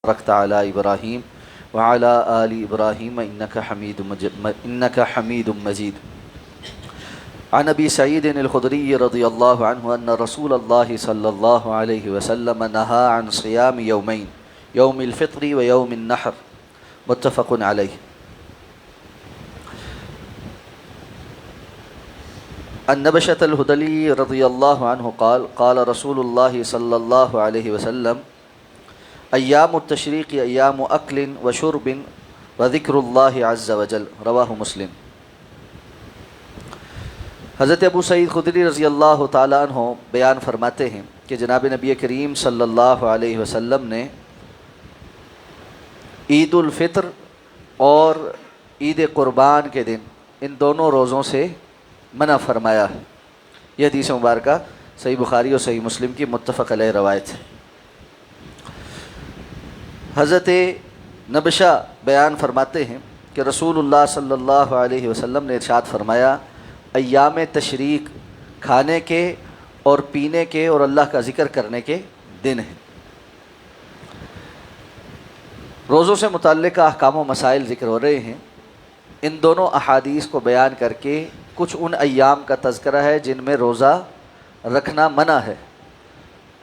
باركت على إبراهيم وعلى آل إبراهيم إنك حميد مجيد. عن أبي سعيد الخدري رضي الله عنه أن رسول الله صلى الله عليه وسلم نهى عن صيام يومين، يوم الفطر ويوم النحر، متفق عليه. عن نبشة الهذلي رضي الله عنه قال قال رسول الله صلى الله عليه وسلم: ایام التشریق ایام اکل و شرب و ذکر اللہ عز وجل، رواہ مسلم. حضرت ابو سعید خدری رضی اللہ تعالیٰ عنہ بیان فرماتے ہیں کہ جناب نبی کریم صلی اللہ علیہ وسلم نے عید الفطر اور عید قربان کے دن ان دونوں روزوں سے منع فرمایا ہے. یہ حدیث مبارکہ صحیح بخاری اور صحیح مسلم کی متفق علیہ روایت ہے. حضرت نبشہ بیان فرماتے ہیں کہ رسول اللہ صلی اللہ علیہ وسلم نے ارشاد فرمایا: ایام تشریق کھانے کے اور پینے کے اور اللہ کا ذکر کرنے کے دن ہیں. روزوں سے متعلق احکام و مسائل ذکر ہو رہے ہیں. ان دونوں احادیث کو بیان کر کے کچھ ان ایام کا تذکرہ ہے جن میں روزہ رکھنا منع ہے،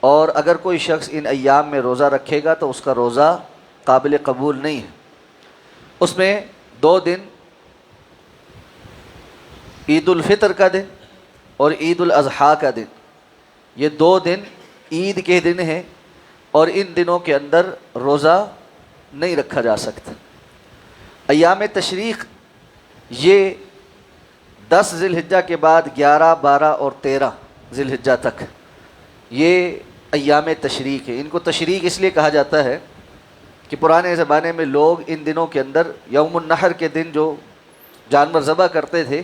اور اگر کوئی شخص ان ایام میں روزہ رکھے گا تو اس کا روزہ قابل قبول نہیں ہے. اس میں دو دن، عید الفطر کا دن اور عید الاضحیٰ کا دن، یہ دو دن عید کے دن ہیں اور ان دنوں کے اندر روزہ نہیں رکھا جا سکتا. ایام تشریق یہ 10 ذی الحجہ کے بعد 11، 12 اور 13 ذی الحجہ تک یہ ایام تشریق ہے. ان کو تشریق اس لیے کہا جاتا ہے کہ پرانے زمانے میں لوگ ان دنوں کے اندر یوم النحر کے دن جو جانور ذبح کرتے تھے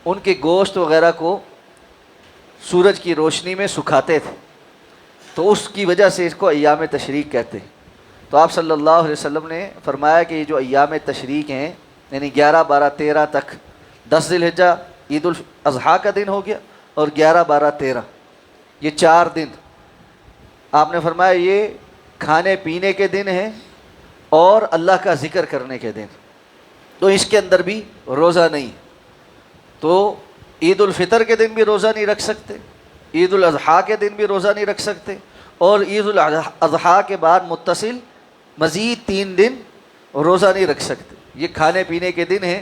ان کے گوشت وغیرہ کو سورج کی روشنی میں سکھاتے تھے، تو اس کی وجہ سے اس کو ایام تشریق کہتے ہیں. تو آپ صلی اللہ علیہ وسلم نے فرمایا کہ یہ جو ایام تشریق ہیں یعنی 11، 12، 13 تک، 10 ذی الحجہ عید الاضحیٰ کا دن ہو گیا اور 11، 12، 13 یہ 4 دن آپ نے فرمایا یہ کھانے پینے کے دن ہیں اور اللہ کا ذکر کرنے کے دن، تو اس کے اندر بھی روزہ نہیں. تو عید الفطر کے دن بھی روزہ نہیں رکھ سکتے، عید الاضحیٰ کے دن بھی روزہ نہیں رکھ سکتے، اور عید الاضحیٰ کے بعد متصل مزید 3 دن روزہ نہیں رکھ سکتے. یہ کھانے پینے کے دن ہیں.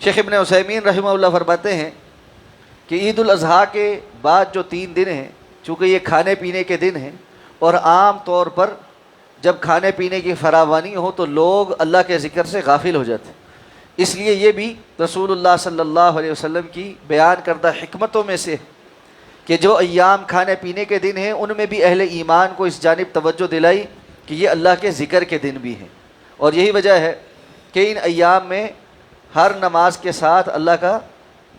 شیخ ابن عثیمین رحمہ اللہ فرماتے ہیں کہ عید الاضحیٰ کے بعد جو 3 دن ہیں چونکہ یہ کھانے پینے کے دن ہیں، اور عام طور پر جب کھانے پینے کی فراوانی ہو تو لوگ اللہ کے ذکر سے غافل ہو جاتے ہیں، اس لیے یہ بھی رسول اللہ صلی اللہ علیہ وسلم کی بیان کردہ حکمتوں میں سے کہ جو ایام کھانے پینے کے دن ہیں ان میں بھی اہل ایمان کو اس جانب توجہ دلائی کہ یہ اللہ کے ذکر کے دن بھی ہیں. اور یہی وجہ ہے کہ ان ایام میں ہر نماز کے ساتھ اللہ کا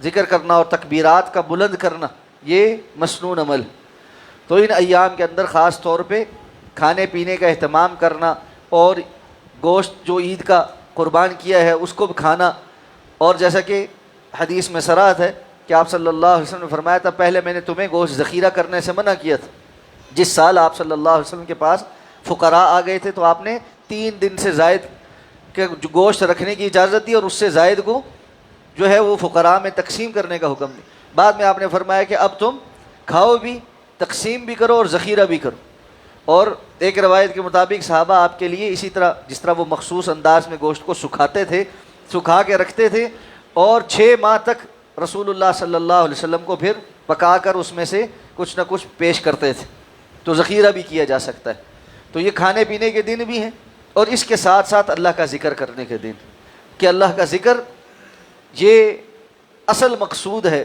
ذکر کرنا اور تکبیرات کا بلند کرنا یہ مسنون عمل. تو ان ایام کے اندر خاص طور پہ کھانے پینے کا اہتمام کرنا اور گوشت جو عید کا قربان کیا ہے اس کو بھی کھانا، اور جیسا کہ حدیث میں صراحت ہے کہ آپ صلی اللہ علیہ وسلم نے فرمایا تھا پہلے میں نے تمہیں گوشت ذخیرہ کرنے سے منع کیا تھا. جس سال آپ صلی اللہ علیہ وسلم کے پاس فقراء آ گئے تھے تو آپ نے 3 دن سے زائد کے گوشت رکھنے کی اجازت دی اور اس سے زائد کو جو ہے وہ فقراء میں تقسیم کرنے کا حکم دیا. بعد میں آپ نے فرمایا کہ اب تم کھاؤ بھی، تقسیم بھی کرو اور ذخیرہ بھی کرو. اور ایک روایت کے مطابق صحابہ آپ کے لیے اسی طرح جس طرح وہ مخصوص انداز میں گوشت کو سکھاتے تھے، سکھا کے رکھتے تھے، اور 6 ماہ تک رسول اللہ صلی اللہ علیہ وسلم کو پھر پکا کر اس میں سے کچھ نہ کچھ پیش کرتے تھے. تو ذخیرہ بھی کیا جا سکتا ہے. تو یہ کھانے پینے کے دن بھی ہیں اور اس کے ساتھ ساتھ اللہ کا ذکر کرنے کے دن، کہ اللہ کا ذکر یہ اصل مقصود ہے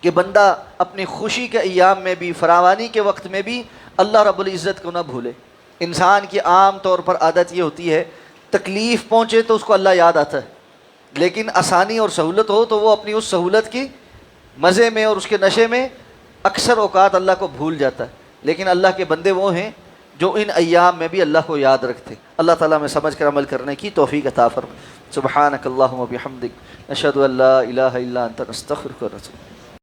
کہ بندہ اپنی خوشی کے ایام میں بھی، فراوانی کے وقت میں بھی اللہ رب العزت کو نہ بھولے. انسان کی عام طور پر عادت یہ ہوتی ہے تکلیف پہنچے تو اس کو اللہ یاد آتا ہے، لیکن آسانی اور سہولت ہو تو وہ اپنی اس سہولت کی مزے میں اور اس کے نشے میں اکثر اوقات اللہ کو بھول جاتا ہے. لیکن اللہ کے بندے وہ ہیں جو ان ایام میں بھی اللہ کو یاد رکھتے. اللہ تعالیٰ میں سمجھ کر عمل کرنے کی توفیق عطا فرمائے. سبحانک اللہم و بحمدک، نشہد ان لا الہ الا انت، نستغفرک و نتوب الیک.